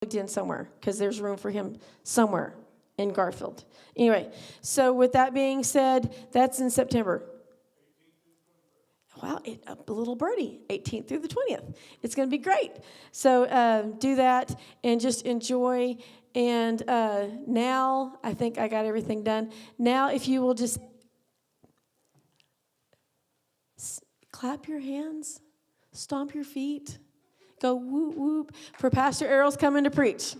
plugged in somewhere because there's room for him somewhere in Garfield. Anyway, so with that being said, that's in September. Wow, a little birdie, 18th through the 20th. It's going to be great. So do that and just enjoy. And now, I think I got everything done. Now, if you will just clap your hands, stomp your feet, go whoop, whoop, for Pastor Errol's coming to preach.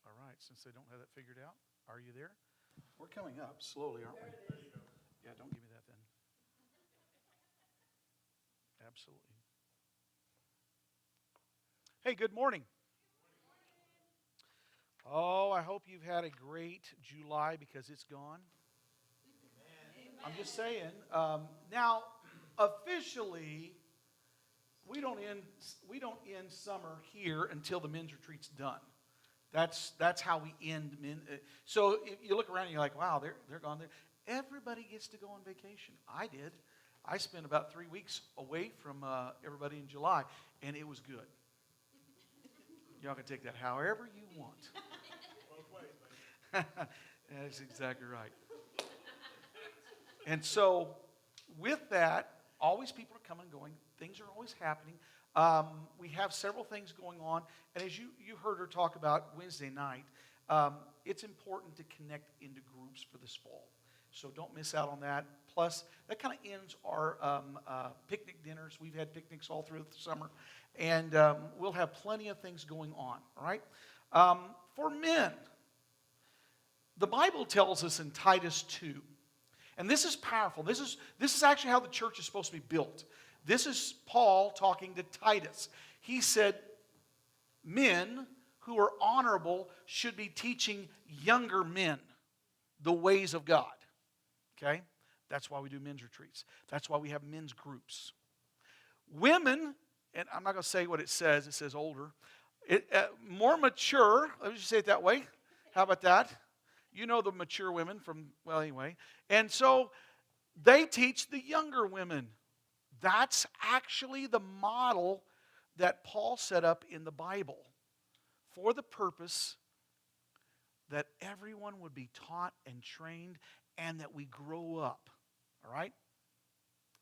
All right, since they don't have that figured out, are you there? We're coming up slowly, aren't we? Yeah, don't give me that then. Absolutely. Hey, good morning. Oh, I hope you've had a great July because it's gone. I'm just saying. Now, officially, we don't end summer here until the men's retreat's done. That's how we end men. So if you look around and you're like, wow, they're gone there. Everybody gets to go on vacation. I did. I spent about 3 weeks away from everybody in July, and it was good. Y'all can take that however you want. That's exactly right. And so with that, always people are coming and going. Things are always happening. We have several things going on. And as you heard her talk about Wednesday night, it's important to connect into groups for this fall. So don't miss out on that. Plus, that kind of ends our picnic dinners. We've had picnics all through the summer. And we'll have plenty of things going on, all right? For men, the Bible tells us in Titus 2, and this is powerful. This is actually how the church is supposed to be built. This is Paul talking to Titus. He said, men who are honorable should be teaching younger men the ways of God. Okay? That's why we do men's retreats. That's why we have men's groups. Women, and I'm not going to say what it says older, more mature, let me just say it that way. How about that? You know the mature women from, well, anyway. And so they teach the younger women. That's actually the model that Paul set up in the Bible for the purpose that everyone would be taught and trained and that we grow up. All right?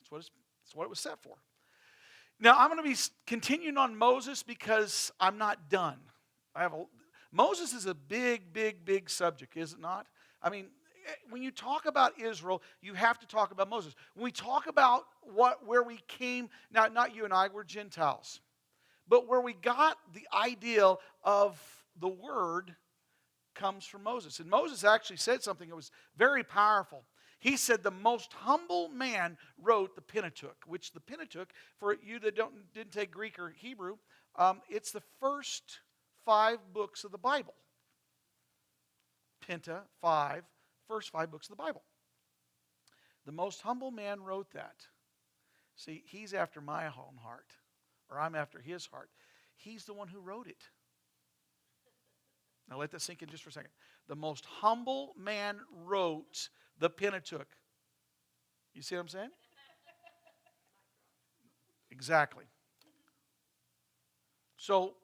That's what it was set for. Now, I'm going to be continuing on Moses because I'm not done. Moses is a big, big, big subject, is it not? I mean, when you talk about Israel, you have to talk about Moses. When we talk about where we came, now not you and I, we're Gentiles, but where we got the idea of the word comes from Moses. And Moses actually said something that was very powerful. He said the most humble man wrote the Pentateuch, which the Pentateuch, for you that didn't take Greek or Hebrew, it's the first 5 books of the Bible. First 5 books of the Bible. The most humble man wrote that. See, he's after my own heart, or I'm after his heart. He's the one who wrote it. Now let that sink in just for a second. The most humble man wrote the Pentateuch. You see what I'm saying? Exactly. So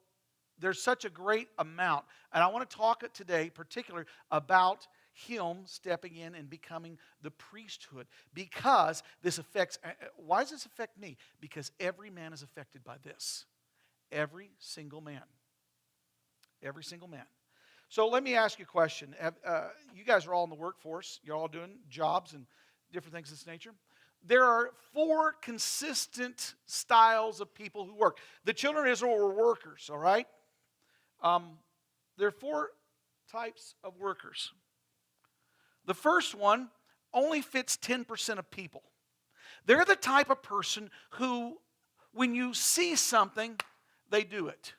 there's such a great amount. And I want to talk today particularly about him stepping in and becoming the priesthood. Because this affects, why does this affect me? Because every man is affected by this. Every single man. Every single man. So let me ask you a question. You guys are all in the workforce. You're all doing jobs and different things of this nature. There are 4 consistent styles of people who work. The children of Israel were workers, all right? There are 4 types of workers. The first one only fits 10% of people. They're the type of person who when you see something, they do it.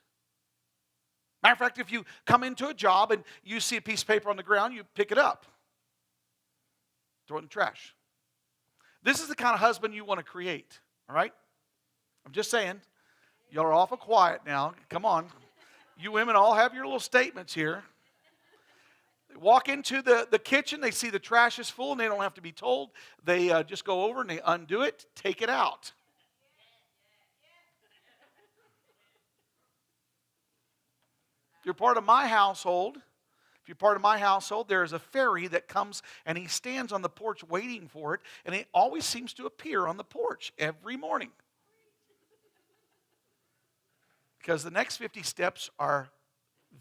Matter of fact, if you come into a job and you see a piece of paper on the ground, you pick it up, throw it in the trash. This is the kind of husband you want to create, all right? I'm just saying, y'all are awful quiet now. Come on. You women all have your little statements here. They walk into the kitchen, they see the trash is full, and they don't have to be told. They just go over and they undo it, take it out. If you're part of my household, there is a fairy that comes and he stands on the porch waiting for it, and it always seems to appear on the porch every morning. Because the next 50 steps are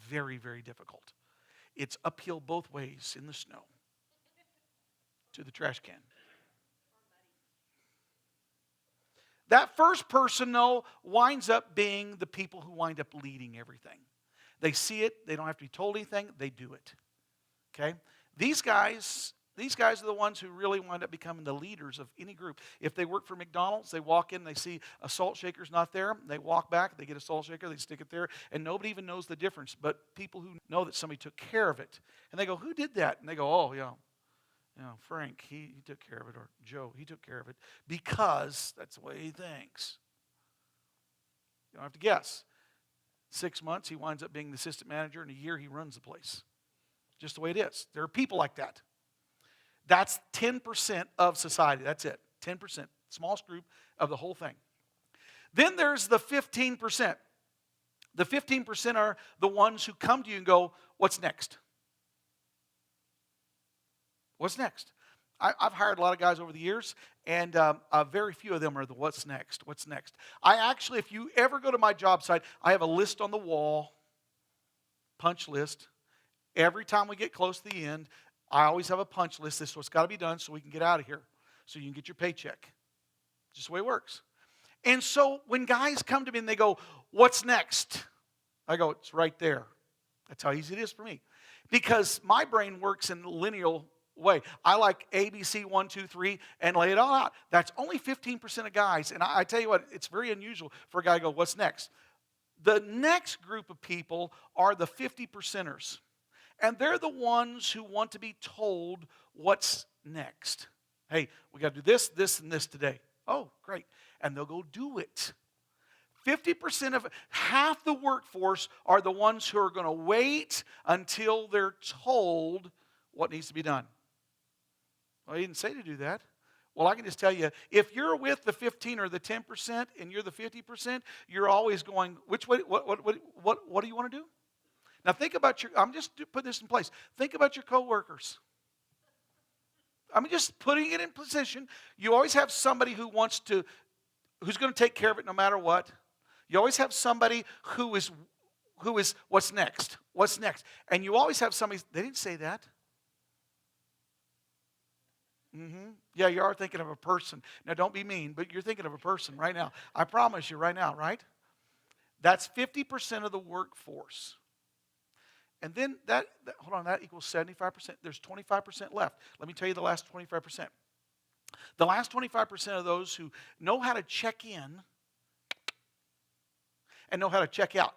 very, very difficult. It's uphill both ways in the snow to the trash can. That first person, though, winds up being the people who wind up leading everything. They see it. They don't have to be told anything. They do it. Okay? These guys are the ones who really wind up becoming the leaders of any group. If they work for McDonald's, they walk in, they see a salt shaker's not there. They walk back, they get a salt shaker, they stick it there, and nobody even knows the difference. But people who know that somebody took care of it. And they go, who did that? And they go, oh, yeah. Frank, he took care of it. Or Joe, he took care of it. Because that's the way he thinks. You don't have to guess. 6 months, he winds up being the assistant manager. In a year, he runs the place. Just the way it is. There are people like that. That's 10% of society. That's it. 10%. Smallest group of the whole thing. Then there's the 15%. The 15% are the ones who come to you and go, what's next? What's next? I've hired a lot of guys over the years, and very few of them are the what's next, what's next. I actually, if you ever go to my job site, I have a list on the wall, punch list. Every time we get close to the end, I always have a punch list. This is what's got to be done so we can get out of here, so you can get your paycheck. Just the way it works. And so when guys come to me and they go, what's next? I go, it's right there. That's how easy it is for me. Because my brain works in linear way. I like A, B, C, 1, 2, 3, and lay it all out. That's only 15% of guys. And I tell you what, it's very unusual for a guy to go, what's next? The next group of people are the 50%ers. And they're the ones who want to be told what's next. Hey, we got to do this, this, and this today. Oh, great. And they'll go do it. 50% of half the workforce are the ones who are going to wait until they're told what needs to be done. Well, he didn't say to do that. Well, I can just tell you, if you're with the 15 or the 10% and you're the 50%, you're always going, which way, what do you want to do? Now think about I'm just putting this in place. Think about your coworkers. I'm just putting it in position. You always have somebody who's going to take care of it no matter what. You always have somebody who is what's next? What's next? And you always have somebody, they didn't say that. Yeah, you are thinking of a person. Now, don't be mean, but you're thinking of a person right now. I promise you right now, right? That's 50% of the workforce. And then that equals 75%. There's 25% left. Let me tell you the last 25%. The last 25% of those who know how to check in and know how to check out.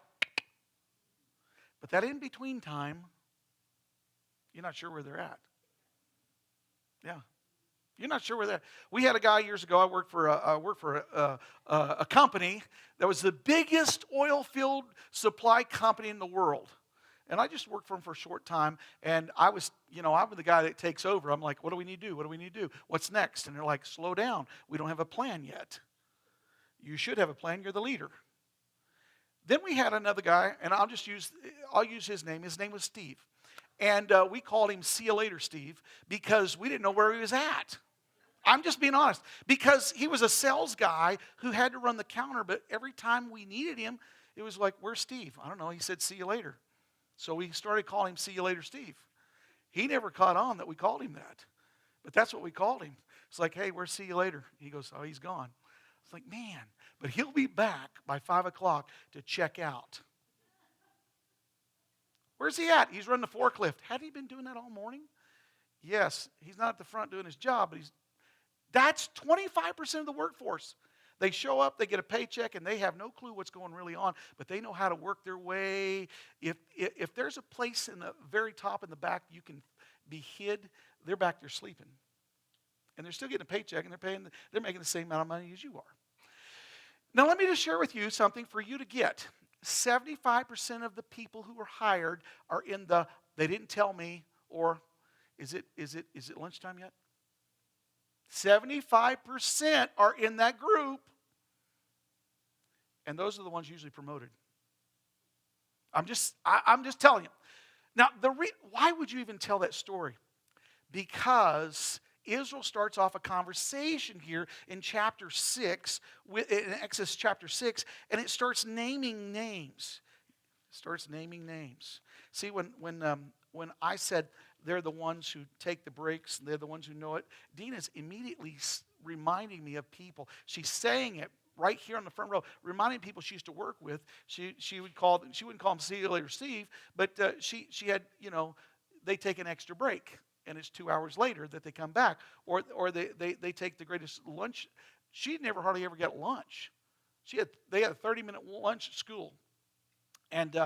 But that in-between time, you're not sure where they're at. Yeah. You're not sure where they're at. We had a guy years ago, I worked for a company that was the biggest oil field supply company in the world. And I just worked for him for a short time, and I'm the guy that takes over. I'm like, what do we need to do? What do we need to do? What's next? And they're like, slow down. We don't have a plan yet. You should have a plan. You're the leader. Then we had another guy, and I'll use his name. His name was Steve. And we called him See You Later, Steve, because we didn't know where he was at. I'm just being honest. Because he was a sales guy who had to run the counter, but every time we needed him, it was like, where's Steve? I don't know. He said, see you later. So we started calling him See You Later, Steve. He never caught on that we called him that. But that's what we called him. It's like, hey, where's See You Later? He goes, oh, he's gone. It's like, man, but he'll be back by 5 o'clock to check out. Where's he at? He's running the forklift. Had he been doing that all morning? Yes, he's not at the front doing his job, but that's 25% of the workforce. They show up, they get a paycheck, and they have no clue what's going really on, but they know how to work their way. If there's a place in the very top in the back you can be hid, they're back there sleeping. And they're still getting a paycheck, and they're making the same amount of money as you are. Now, let me just share with you something for you to get. 75% of the people who are hired are in the, they didn't tell me, or is it lunchtime yet? 75% are in that group. And those are the ones usually promoted. I'm just telling you. Now, why would you even tell that story? Because Israel starts off a conversation here in chapter 6, in Exodus chapter 6, and it starts naming names. See, when I said they're the ones who take the breaks, they're the ones who know it, Dina's immediately reminding me of people. She's saying it right here on the front row, reminding people she used to work with. She wouldn't call them Celia or Steve, but she had, they take an extra break. And it's 2 hours later that they come back. Or they take the greatest lunch. She never hardly ever got lunch. They had a 30-minute lunch at school. And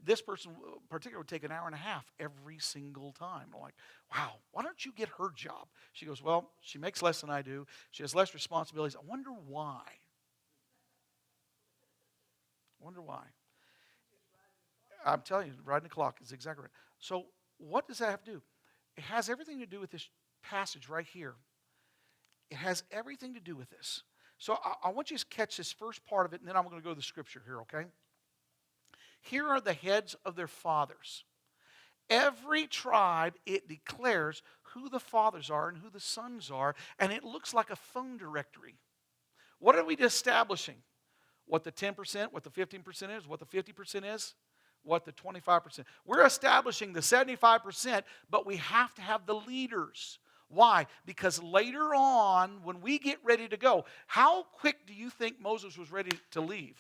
this person particularly would take an hour and a half every single time. I'm like, wow, why don't you get her job? She goes, well, she makes less than I do. She has less responsibilities. I wonder why. I'm telling you, riding the clock is exactly right. So what does that have to do? It has everything to do with this passage right here. It has everything to do with this. So I want you to catch this first part of it, and then I'm going to go to the scripture here, okay? Here are the heads of their fathers. Every tribe, it declares who the fathers are and who the sons are, and it looks like a phone directory. What are we establishing? What the 10%, what the 15% is, what the 50% is? What the 25%. We're establishing the 75%, but we have to have the leaders. Why? Because later on, when we get ready to go, how quick do you think Moses was ready to leave?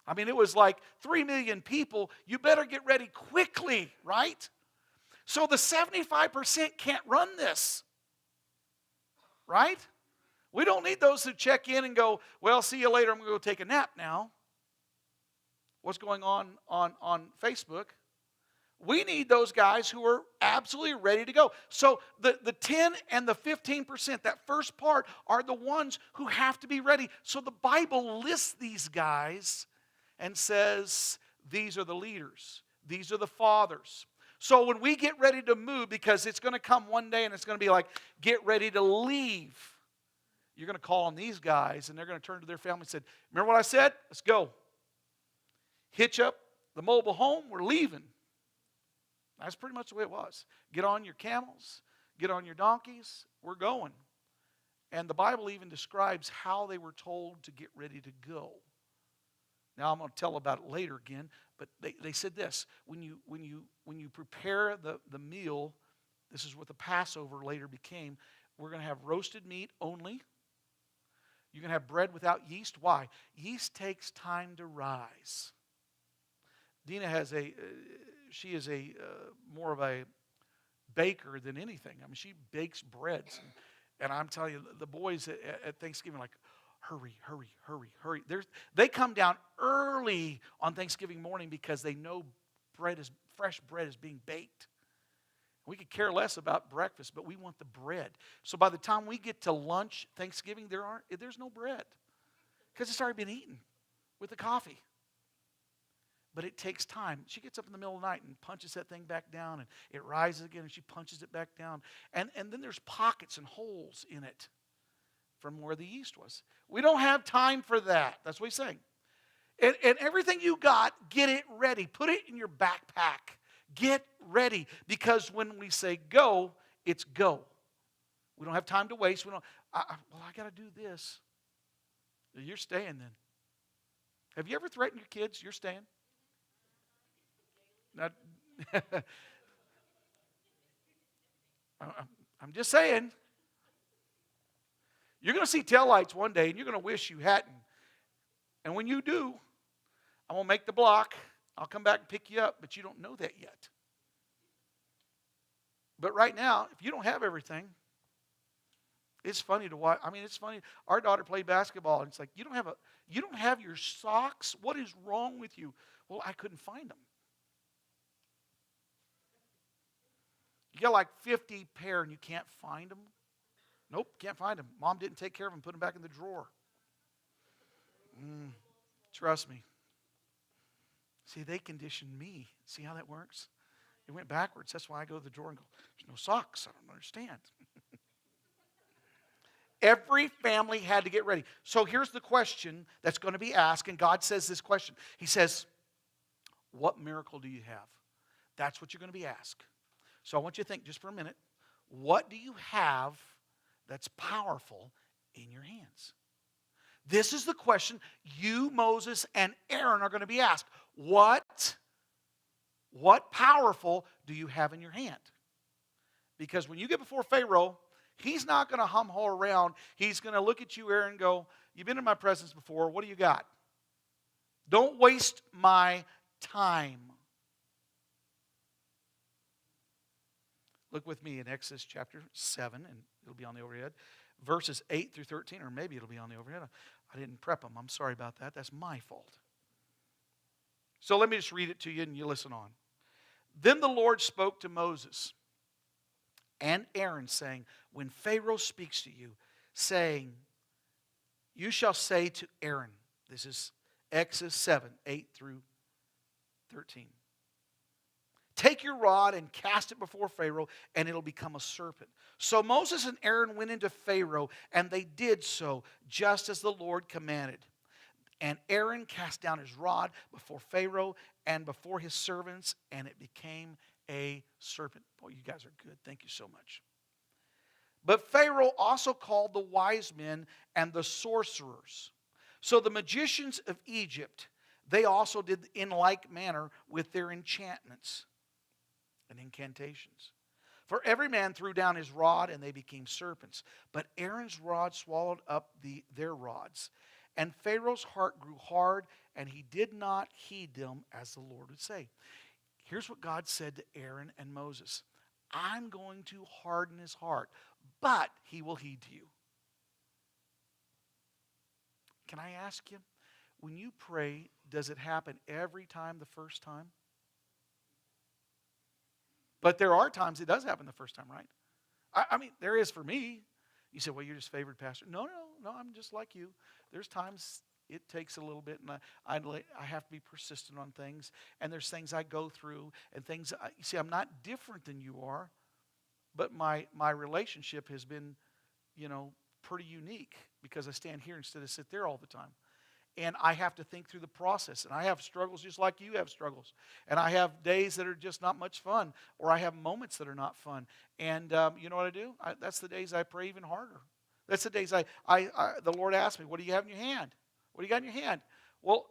I mean, it was like 3 million people. You better get ready quickly, right? So the 75% can't run this, right? We don't need those who check in and go, well, see you later, I'm going to go take a nap now. What's going on Facebook? We need those guys who are absolutely ready to go. So the 10 and the 15%, that first part, are the ones who have to be ready. So the Bible lists these guys and says, these are the leaders. These are the fathers. So when we get ready to move, because it's going to come one day and it's going to be like, get ready to leave. You're going to call on these guys and they're going to turn to their family and say, remember what I said? Let's go. Hitch up the mobile home, we're leaving. That's pretty much the way it was. Get on your camels, get on your donkeys, we're going. And the Bible even describes how they were told to get ready to go. Now I'm going to tell about it later again, but they said this, when you prepare the meal, this is what the Passover later became, we're going to have roasted meat only. You're going to have bread without yeast. Why? Yeast takes time to rise. Dina she is more of a baker than anything. I mean, she bakes breads. And I'm telling you, the boys at Thanksgiving are like, hurry, hurry, hurry, hurry. They come down early on Thanksgiving morning because they know fresh bread is being baked. We could care less about breakfast, but we want the bread. So by the time we get to lunch, Thanksgiving, there's no bread because it's already been eaten with the coffee. But it takes time. She gets up in the middle of the night and punches that thing back down, and it rises again, and she punches it back down. And then there's pockets and holes in it from where the yeast was. We don't have time for that. That's what he's saying. And everything you got, get it ready. Put it in your backpack. Get ready. Because when we say go, it's go. We don't have time to waste. I got to do this. You're staying then. Have you ever threatened your kids? You're staying. Not, I'm just saying. You're going to see taillights one day, and you're going to wish you hadn't. And when you do, I'm going to make the block. I'll come back and pick you up, but you don't know that yet. But right now, if you don't have everything, It's funny to watch. I mean, it's funny. Our daughter played basketball, and it's like, you don't have your socks? What is wrong with you? Well, I couldn't find them. You got like 50 pair and you can't find them? Nope, can't find them. Mom didn't take care of them, put them back in the drawer. Trust me. See, they conditioned me. See how that works? It went backwards. That's why I go to the drawer and go, there's no socks. I don't understand. Every family had to get ready. So here's the question that's going to be asked, and God says this question. He says, what miracle do you have? That's what you're going to be asked. So I want you to think just for a minute. What do you have that's powerful in your hands? This is the question you, Moses, and Aaron are going to be asked. What powerful do you have in your hand? Because when you get before Pharaoh, he's not going to hum-haw around. He's going to look at you, Aaron, and go, you've been in my presence before. What do you got? Don't waste my time. Look with me in Exodus chapter 7, and it'll be on the overhead. Verses 8 through 13, or maybe it'll be on the overhead. I didn't prep them. I'm sorry about that. That's my fault. So let me just read it to you, and you listen on. Then the Lord spoke to Moses and Aaron, saying, when Pharaoh speaks to you, saying, you shall say to Aaron, this is Exodus 7, 8 through 13. Take your rod and cast it before Pharaoh, and it'll become a serpent. So Moses and Aaron went into Pharaoh, and they did so, just as the Lord commanded. And Aaron cast down his rod before Pharaoh and before his servants, and it became a serpent. Boy, you guys are good. Thank you so much. But Pharaoh also called the wise men and the sorcerers. So the magicians of Egypt, they also did in like manner with their enchantments and incantations. For every man threw down his rod, and they became serpents. But Aaron's rod swallowed up their rods. And Pharaoh's heart grew hard, and he did not heed them as the Lord would say. Here's what God said to Aaron and Moses. I'm going to harden his heart, but he will heed to you. Can I ask you, when you pray, does it happen every time the first time? But there are times it does happen the first time, right? I mean, there is for me. You say, well, you're just favored pastor. No, I'm just like you. There's times it takes a little bit, and I have to be persistent on things. And there's things I go through, and things, you see, I'm not different than you are, but my relationship has been, pretty unique because I stand here instead of sit there all the time. And I have to think through the process. And I have struggles just like you have struggles. And I have days that are just not much fun. Or I have moments that are not fun. And you know what I do? That's the days I pray even harder. That's the days the Lord asked me, what do you have in your hand? What do you got in your hand? Well,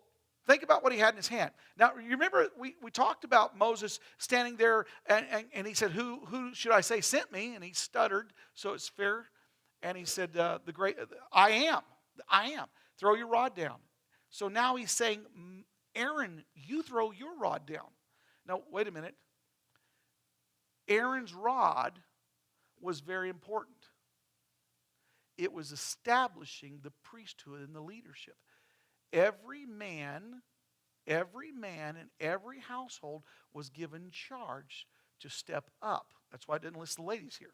think about what he had in his hand. Now, you remember we talked about Moses standing there. And he said, who should I say sent me? And he stuttered, so it's fair. And he said, I am. Throw your rod down. So now he's saying, Aaron, you throw your rod down. Now, wait a minute. Aaron's rod was very important. It was establishing the priesthood and the leadership. Every man in every household was given charge to step up. That's why I didn't list the ladies here.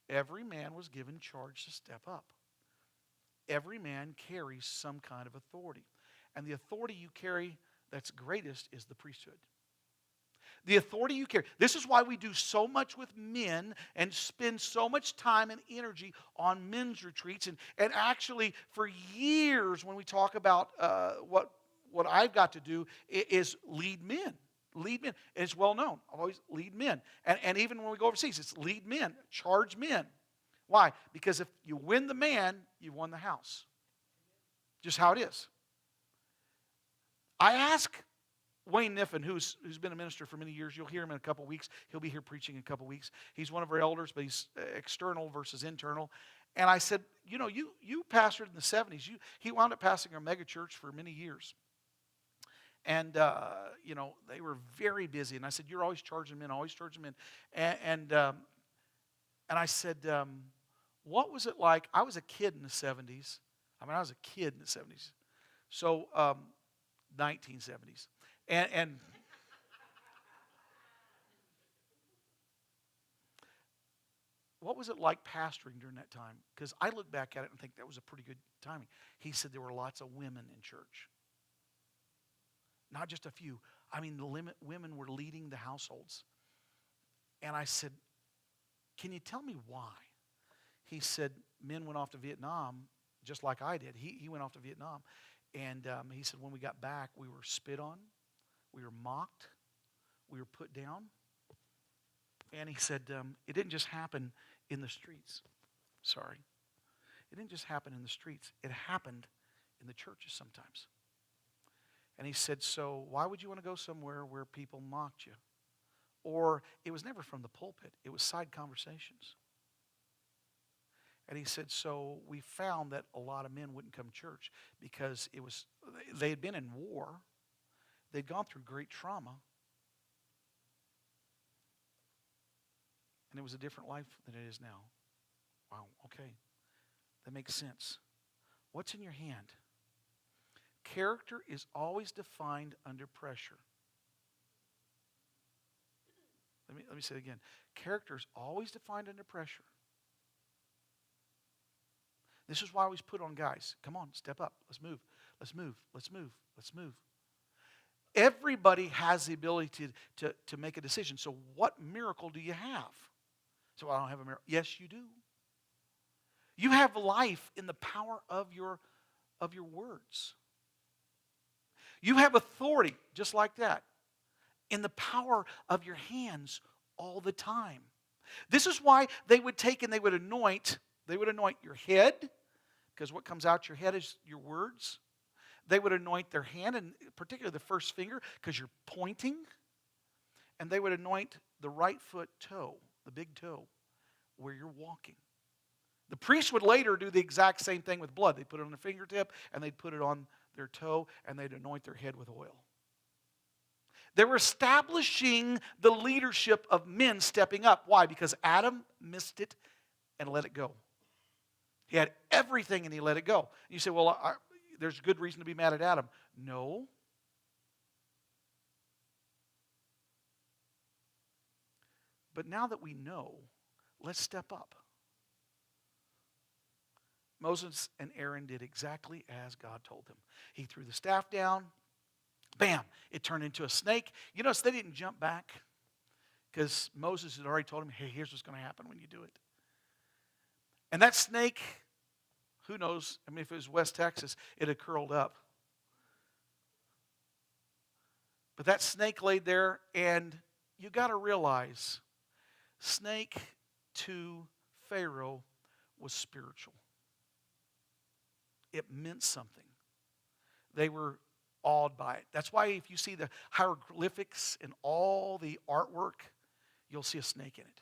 Every man was given charge to step up. Every man carries some kind of authority. And the authority you carry that's greatest is the priesthood. The authority you carry. This is why we do so much with men and spend so much time and energy on men's retreats. And actually, for years, when we talk about what I've got to do is lead men. Lead men. And it's well known. I always lead men. And even when we go overseas, it's lead men, charge men. Why? Because if you win the man, you won the house. Just how it is. I ask Wayne Niffen, who's been a minister for many years. You'll hear him in a couple weeks. He'll be here preaching in a couple weeks. He's one of our elders, but he's external versus internal. And I said, you pastored in the 70s. He wound up pastoring our mega church for many years. And, they were very busy. And I said, you're always charging men, always charging men. And I said, What was it like? I was a kid in the 70s. I was a kid in the 70s. So, 1970s. And what was it like pastoring during that time? Because I look back at it and think that was a pretty good timing. He said there were lots of women in church. Not just a few. The women were leading the households. And I said, can you tell me why? He said, men went off to Vietnam just like I did. He went off to Vietnam. And he said, when we got back, we were spit on. We were mocked. We were put down. And he said, it didn't just happen in the streets. Sorry. It didn't just happen in the streets. It happened in the churches sometimes. And he said, so why would you want to go somewhere where people mocked you? Or it was never from the pulpit. It was side conversations. And he said, so we found that a lot of men wouldn't come to church because they had been in war. They'd gone through great trauma. And it was a different life than it is now. Wow, okay. That makes sense. What's in your hand? Character is always defined under pressure. Let me say it again. Character is always defined under pressure. This is why I always put on guys. Come on, step up. Let's move. Let's move. Let's move. Let's move. Everybody has the ability to make a decision. So what miracle do you have? So I don't have a miracle. Yes, you do. You have life in the power of your words. You have authority, just like that, in the power of your hands all the time. This is why they would take and they would anoint your head, because what comes out your head is your words. They would anoint their hand, and particularly the first finger, because you're pointing. And they would anoint the right foot toe, the big toe, where you're walking. The priest would later do the exact same thing with blood. They'd put it on their fingertip, and they'd put it on their toe, and they'd anoint their head with oil. They were establishing the leadership of men stepping up. Why? Because Adam missed it and let it go. He had everything and he let it go. You say, well, there's good reason to be mad at Adam. No. But now that we know, let's step up. Moses and Aaron did exactly as God told them. He threw the staff down. Bam! It turned into a snake. You notice they didn't jump back because Moses had already told him, hey, here's what's going to happen when you do it. And that snake, who knows? If it was West Texas, it had curled up. But that snake laid there, and you got to realize, snake to Pharaoh was spiritual. It meant something. They were awed by it. That's why if you see the hieroglyphics and all the artwork, you'll see a snake in it.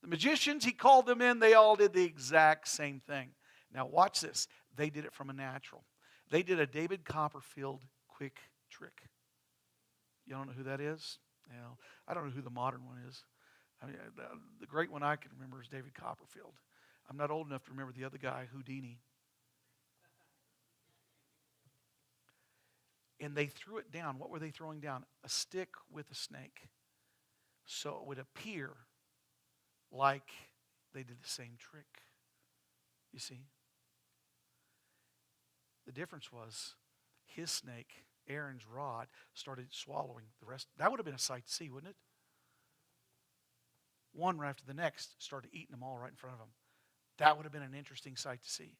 The magicians, he called them in, they all did the exact same thing. Now watch this. They did it from a natural. They did a David Copperfield quick trick. You don't know who that is? I don't know who the modern one is. The great one I can remember is David Copperfield. I'm not old enough to remember the other guy, Houdini. And they threw it down. What were they throwing down? A stick with a snake. So it would appear like they did the same trick. You see? The difference was his snake, Aaron's rod, started swallowing the rest. That would have been a sight to see, wouldn't it? One right after the next started eating them all right in front of him. That would have been an interesting sight to see.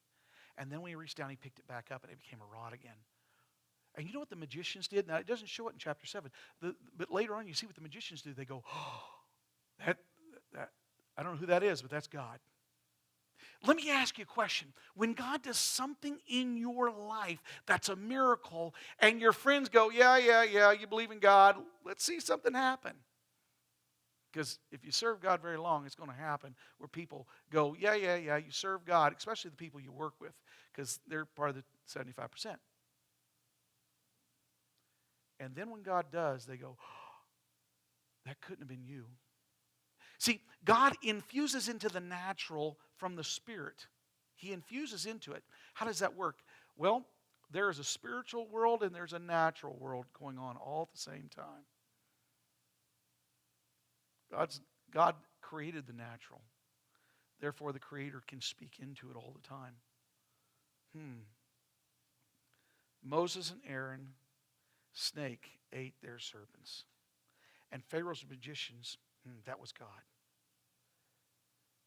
And then when he reached down, he picked it back up and it became a rod again. And you know what the magicians did? Now, it doesn't show it in chapter 7. But later on, you see what the magicians do. They go, oh, that I don't know who that is, but that's God. Let me ask you a question. When God does something in your life that's a miracle, and your friends go, yeah, you believe in God, let's see something happen. Because if you serve God very long, it's going to happen where people go, yeah, you serve God, especially the people you work with, because they're part of the 75%. And then when God does, they go, oh, that couldn't have been you. See, God infuses into the natural from the Spirit. He infuses into it. How does that work? Well, there is a spiritual world and there's a natural world going on all at the same time. God created the natural. Therefore, the Creator can speak into it all the time. Moses and Aaron, snake, ate their serpents. And Pharaoh's magicians, that was God.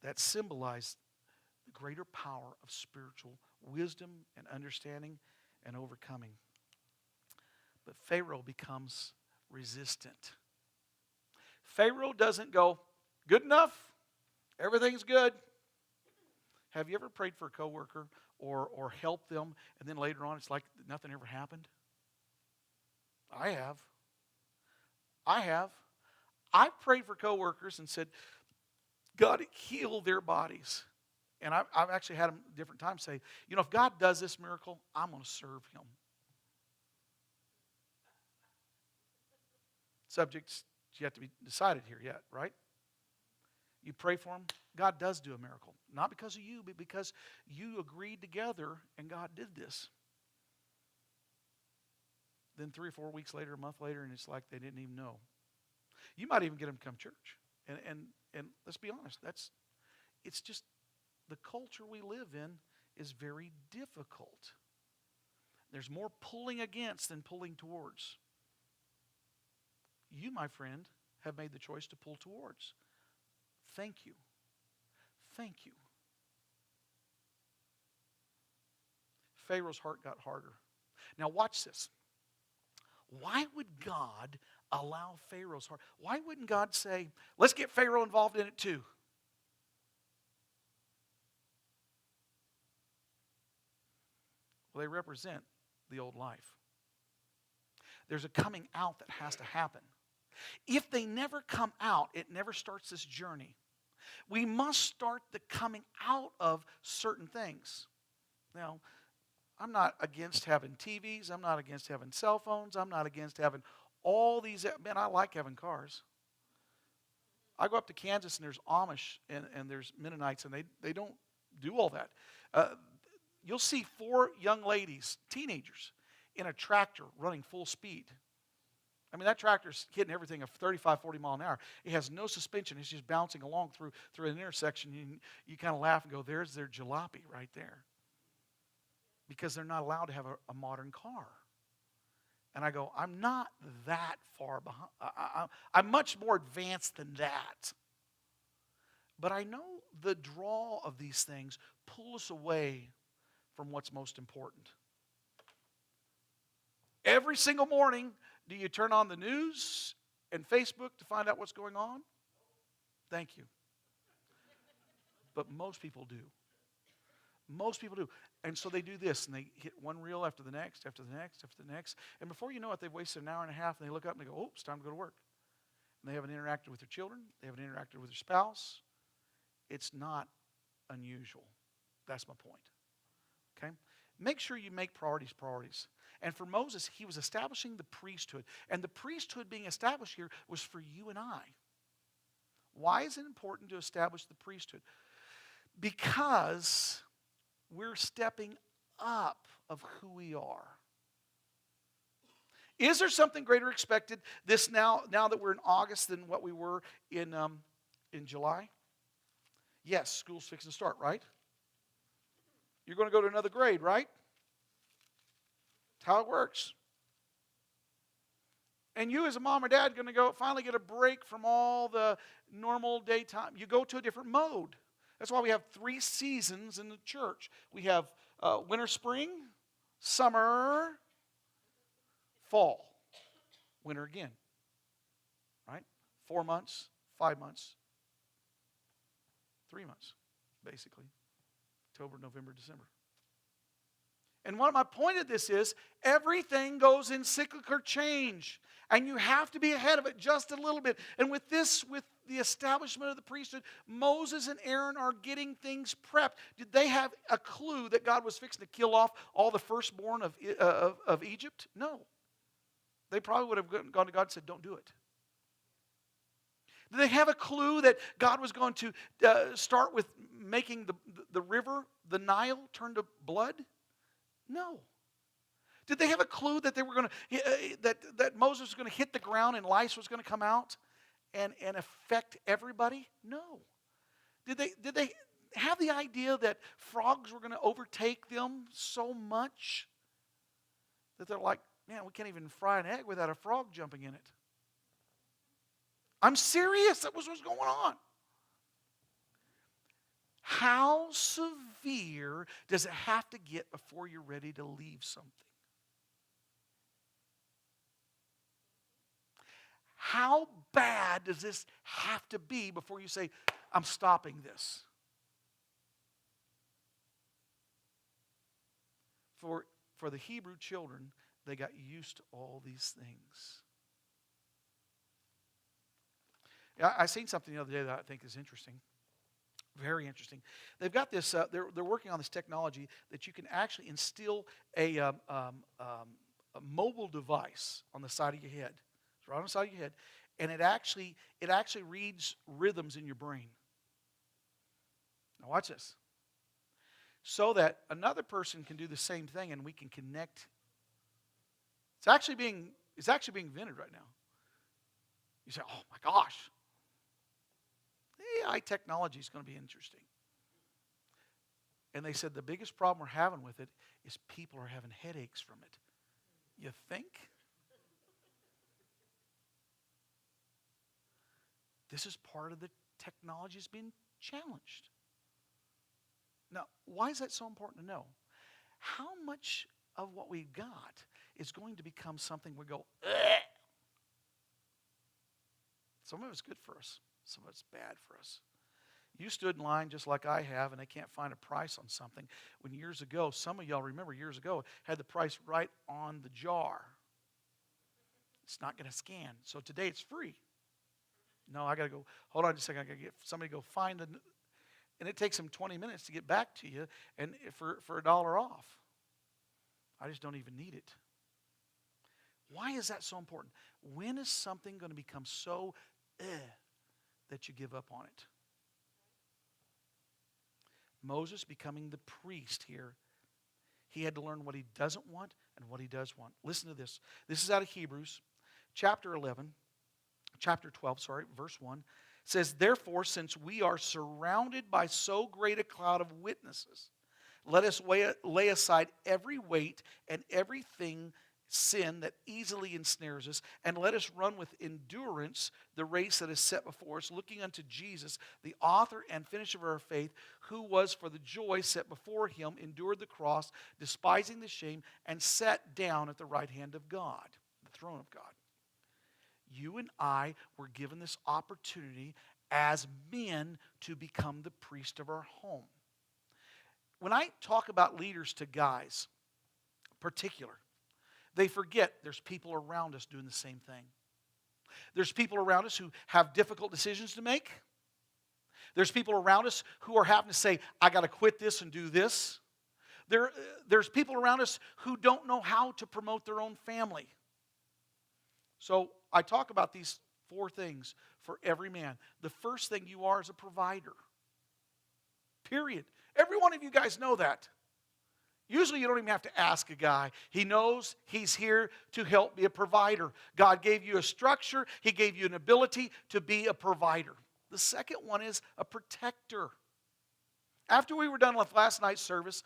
That symbolized the greater power of spiritual wisdom and understanding and overcoming. But Pharaoh becomes resistant. Pharaoh doesn't go, good enough, everything's good. Have you ever prayed for a coworker or helped them, and then later on it's like nothing ever happened? I have. I've prayed for coworkers and said, God, heal their bodies. And I've actually had them different times say, if God does this miracle, I'm going to serve him. Subjects yet to be decided here yet, right? You pray for them, God does do a miracle. Not because of you, but because you agreed together and God did this. Then 3 or 4 weeks later, a month later, and it's like they didn't even know. You might even get them to come to church. And let's be honest, it's just the culture we live in is very difficult. There's more pulling against than pulling towards. You, my friend, have made the choice to pull towards. Thank you. Thank you. Pharaoh's heart got harder. Now watch this. Why would God allow Pharaoh's heart? Why wouldn't God say, let's get Pharaoh involved in it too? Well, they represent the old life. There's a coming out that has to happen. If they never come out, it never starts this journey. We must start the coming out of certain things. Now, I'm not against having TVs. I'm not against having cell phones. I'm not against having all these. Man, I like having cars. I go up to Kansas and there's Amish and there's Mennonites and they don't do all that. You'll see 4 young ladies, teenagers, in a tractor running full speed. I mean, that tractor's hitting everything at 35, 40 mile an hour. It has no suspension. It's just bouncing along through an intersection. You kind of laugh and go, there's their jalopy right there. Because they're not allowed to have a modern car. And I go, I'm not that far behind. I'm much more advanced than that. But I know the draw of these things pull us away from what's most important. Every single morning, do you turn on the news and Facebook to find out what's going on? Thank you. But most people do. Most people do. And so they do this, and they hit one reel after the next, after the next, after the next. And before you know it, they've wasted an hour and a half, and they look up and they go, oh, it's time to go to work. And they haven't interacted with their children. They haven't interacted with their spouse. It's not unusual. That's my point. Okay? Make sure you make priorities priorities. And for Moses, he was establishing the priesthood. And the priesthood being established here was for you and I. Why is it important to establish the priesthood? Because we're stepping up of who we are. Is there something greater expected this now that we're in August than what we were in July? Yes, school's fixing to start, right? You're going to go to another grade, right? That's how it works. And you as a mom or dad are going to finally get a break from all the normal daytime. You go to a different mode. That's why we have 3 seasons in the church. We have winter, spring, summer, fall, winter again. Right? 4 months, 5 months, 3 months, basically. October, November, December. And what my point of this is, everything goes in cyclical change. And you have to be ahead of it just a little bit. And with the establishment of the priesthood, Moses and Aaron are getting things prepped. Did they have a clue that God was fixing to kill off all the firstborn of Egypt? No. They probably would have gone to God and said, don't do it. Did they have a clue that God was going to start with making the river, the Nile, turn to blood? No. Did they have a clue that they were going to that Moses was going to hit the ground and lice was going to come out and affect everybody? No. Did they have the idea that frogs were going to overtake them so much that they're like, man, we can't even fry an egg without a frog jumping in it? I'm serious. That was what's going on. How severe does it have to get before you're ready to leave something? How bad does this have to be before you say, I'm stopping this? For the Hebrew children, they got used to all these things. I seen something the other day that I think is interesting. Very interesting. They've got this, they're working on this technology that you can actually instill a mobile device on the side of your head. It's right on the side of your head. And it actually reads rhythms in your brain. Now watch this. So that another person can do the same thing and we can connect. It's actually being invented right now. You say, oh my gosh. AI technology is going to be interesting. And they said the biggest problem we're having with it is people are having headaches from it. You think? This is part of the technology that's being challenged. Now, why is that so important to know? How much of what we've got is going to become something we go, ugh. Some of it's good for us. Some of it's bad for us. You stood in line just like I have, and they can't find a price on something. When years ago, some of y'all remember years ago, had the price right on the jar. It's not going to scan. So today it's free. No, I got to go, hold on just a second. I got to get somebody to go find it. And it takes them 20 minutes to get back to you and for $1 off. I just don't even need it. Why is that so important? When is something going to become so that you give up on it? Moses becoming the priest here, he had to learn what he doesn't want and what he does want. Listen to this. This is out of Hebrews, chapter 12, verse 1. It says, therefore, since we are surrounded by so great a cloud of witnesses, let us lay aside every weight and everything sin that easily ensnares us, and let us run with endurance the race that is set before us, looking unto Jesus, the author and finisher of our faith, who was for the joy set before him, endured the cross, despising the shame, and sat down at the right hand of God, the throne of God. You and I were given this opportunity as men to become the priest of our home. When I talk about leaders to guys, particular, they forget there's people around us doing the same thing. There's people around us who have difficult decisions to make. There's people around us who are having to say, I got to quit this and do this. There's people around us who don't know how to promote their own family. So I talk about these 4 things for every man. The first thing you are is a provider. Period. Every one of you guys know that. Usually you don't even have to ask a guy. He knows he's here to help be a provider. God gave you a structure. He gave you an ability to be a provider. The second one is a protector. After we were done with last night's service,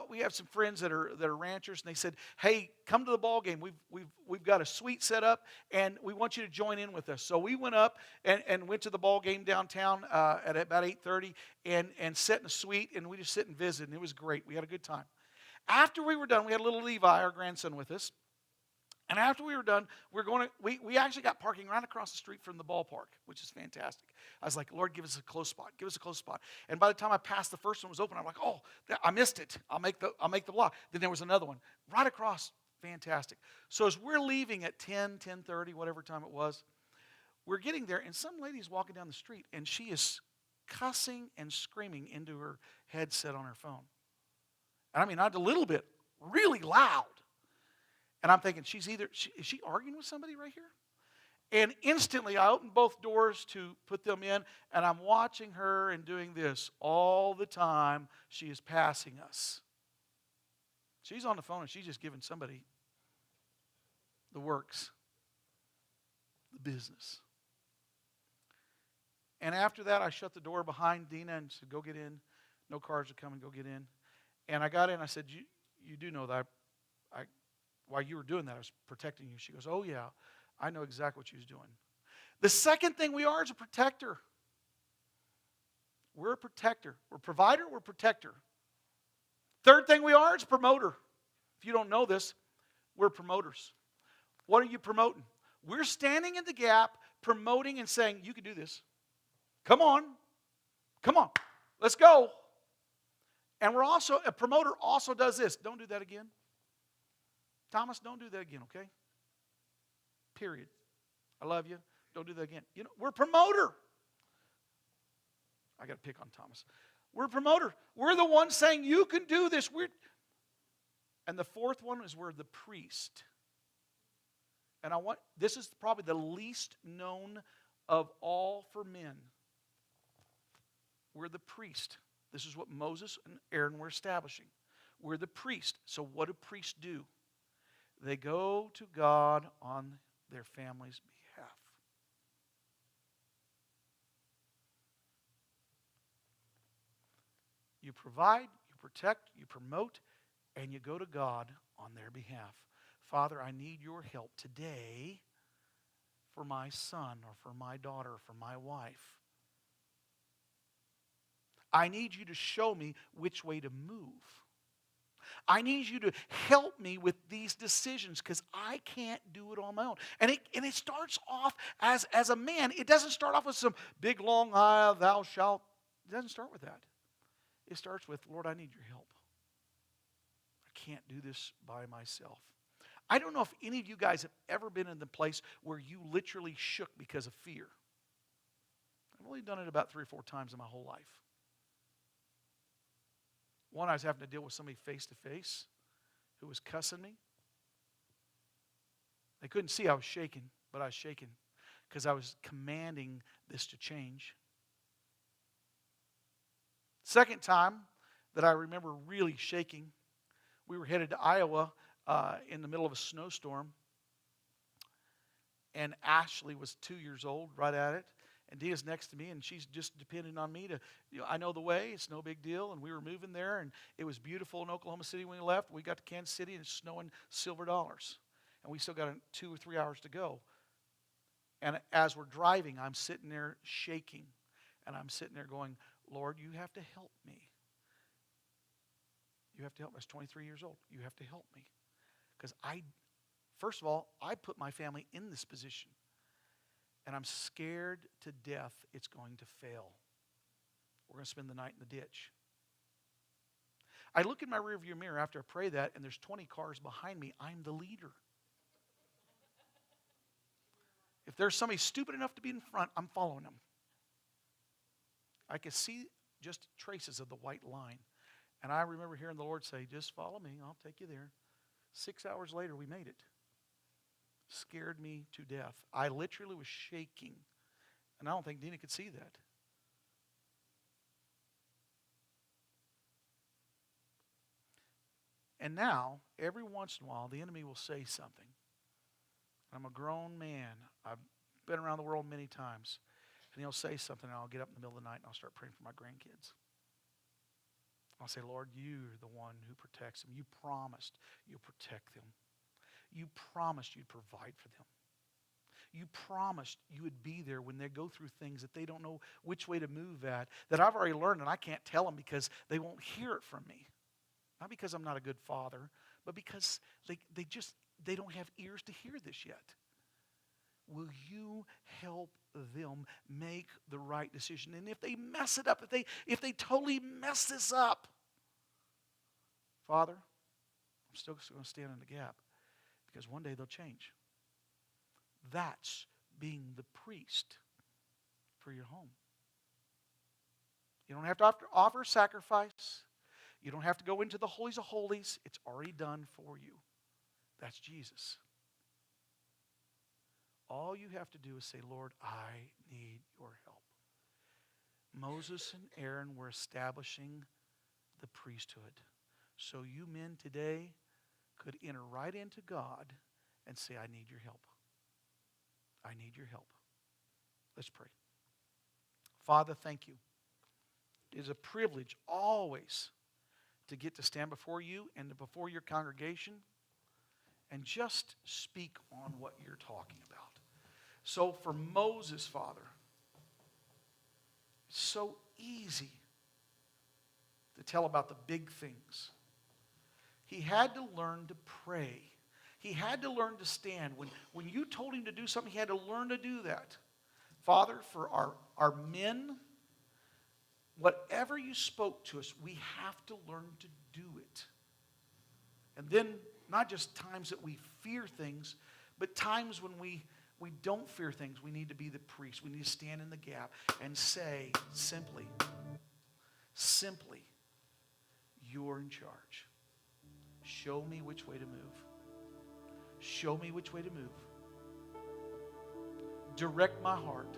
we have some friends that are ranchers, and they said, "Hey, come to the ball game. We've got a suite set up, and we want you to join in with us." So we went up and went to the ball game downtown at about 8:30, and sat in a suite, and we just sit and visit, and it was great. We had a good time. After we were done, we had little Levi, our grandson, with us. And after we were done, we actually got parking right across the street from the ballpark, which is fantastic. I was like, Lord, give us a close spot. Give us a close spot. And by the time I passed the first one was open, I'm like, oh, I missed it. I'll make the block. Then there was another one right across. Fantastic. So as we're leaving at 10:30, whatever time it was, we're getting there, and some lady's walking down the street, and she is cussing and screaming into her headset on her phone. And I mean, not a little bit, really loud. And I'm thinking, is she arguing with somebody right here? And instantly, I opened both doors to put them in, and I'm watching her and doing this all the time. She is passing us. She's on the phone, and she's just giving somebody the works, the business. And after that, I shut the door behind Dina and said, go get in. No cars are coming, go get in. And I got in, I said, you do know that while you were doing that, I was protecting you. She goes, oh yeah, I know exactly what you was doing. The second thing we are is a protector. We're a protector. We're a provider, we're a protector. Third thing we are is a promoter. If you don't know this, we're promoters. What are you promoting? We're standing in the gap, promoting and saying, you can do this. Come on, let's go. And we're also, a promoter also does this. Don't do that again. Thomas, don't do that again, okay? Period. I love you. Don't do that again. You know, we're a promoter. I got to pick on Thomas. We're a promoter. We're the ones saying, you can do this. And the fourth one is we're the priest. And this is probably the least known of all for men. We're the priest. This is what Moses and Aaron were establishing. We're the priest. So what do priests do? They go to God on their family's behalf. You provide, you protect, you promote, and you go to God on their behalf. Father, I need your help today for my son or for my daughter or for my wife. I need you to show me which way to move. I need you to help me with these decisions because I can't do it on my own. And it starts off as a man. It doesn't start off with some big, long, thou shalt. It doesn't start with that. It starts with, Lord, I need your help. I can't do this by myself. I don't know if any of you guys have ever been in the place where you literally shook because of fear. I've only done it about 3 or 4 times in my whole life. One, I was having to deal with somebody face to face who was cussing me. They couldn't see I was shaking, but I was shaking because I was commanding this to change. Second time that I remember really shaking, we were headed to Iowa in the middle of a snowstorm. And Ashley was 2 years old, right at it. And Dia's next to me, and she's just depending on me to, I know the way, it's no big deal. And we were moving there, and it was beautiful in Oklahoma City when we left. We got to Kansas City, and it's snowing silver dollars. And we still got 2 or 3 hours to go. And as we're driving, I'm sitting there shaking. And I'm sitting there going, Lord, you have to help me. You have to help me. I was 23 years old. You have to help me. Because first of all, I put my family in this position. And I'm scared to death it's going to fail. We're going to spend the night in the ditch. I look in my rearview mirror after I pray that, and there's 20 cars behind me. I'm the leader. If there's somebody stupid enough to be in front, I'm following them. I could see just traces of the white line. And I remember hearing the Lord say, just follow me, I'll take you there. 6 hours later, we made it. Scared me to death. I literally was shaking. And I don't think Dina could see that. And now, every once in a while, the enemy will say something. I'm a grown man. I've been around the world many times. And he'll say something, and I'll get up in the middle of the night, and I'll start praying for my grandkids. I'll say, Lord, you're the one who protects them. You promised you'll protect them. You promised you'd provide for them. You promised you would be there when they go through things that they don't know which way to move at, that I've already learned and I can't tell them because they won't hear it from me. Not because I'm not a good father, but because they don't have ears to hear this yet. Will you help them make the right decision? And if they mess it up, if they totally mess this up, Father, I'm still going to stand in the gap. Because one day they'll change. That's being the priest for your home. You don't have to offer sacrifice. You don't have to go into the holies of holies. It's already done for you. That's Jesus. all you have to do is say, Lord, I need your help. Moses and Aaron were establishing the priesthood. So you men today could enter right into God and say, I need your help. I need your help. Let's pray. Father, thank you. It is a privilege always to get to stand before you and before your congregation and just speak on what you're talking about. So for Moses, Father, it's so easy to tell about the big things. He had to learn to pray. He had to learn to stand. When you told him to do something, he had to learn to do that. Father, for our men, whatever you spoke to us, we have to learn to do it. And then, not just times that we fear things, but times when we don't fear things, we need to be the priest. We need to stand in the gap and say simply, you're in charge. Show me which way to move. Show me which way to move. Direct my heart.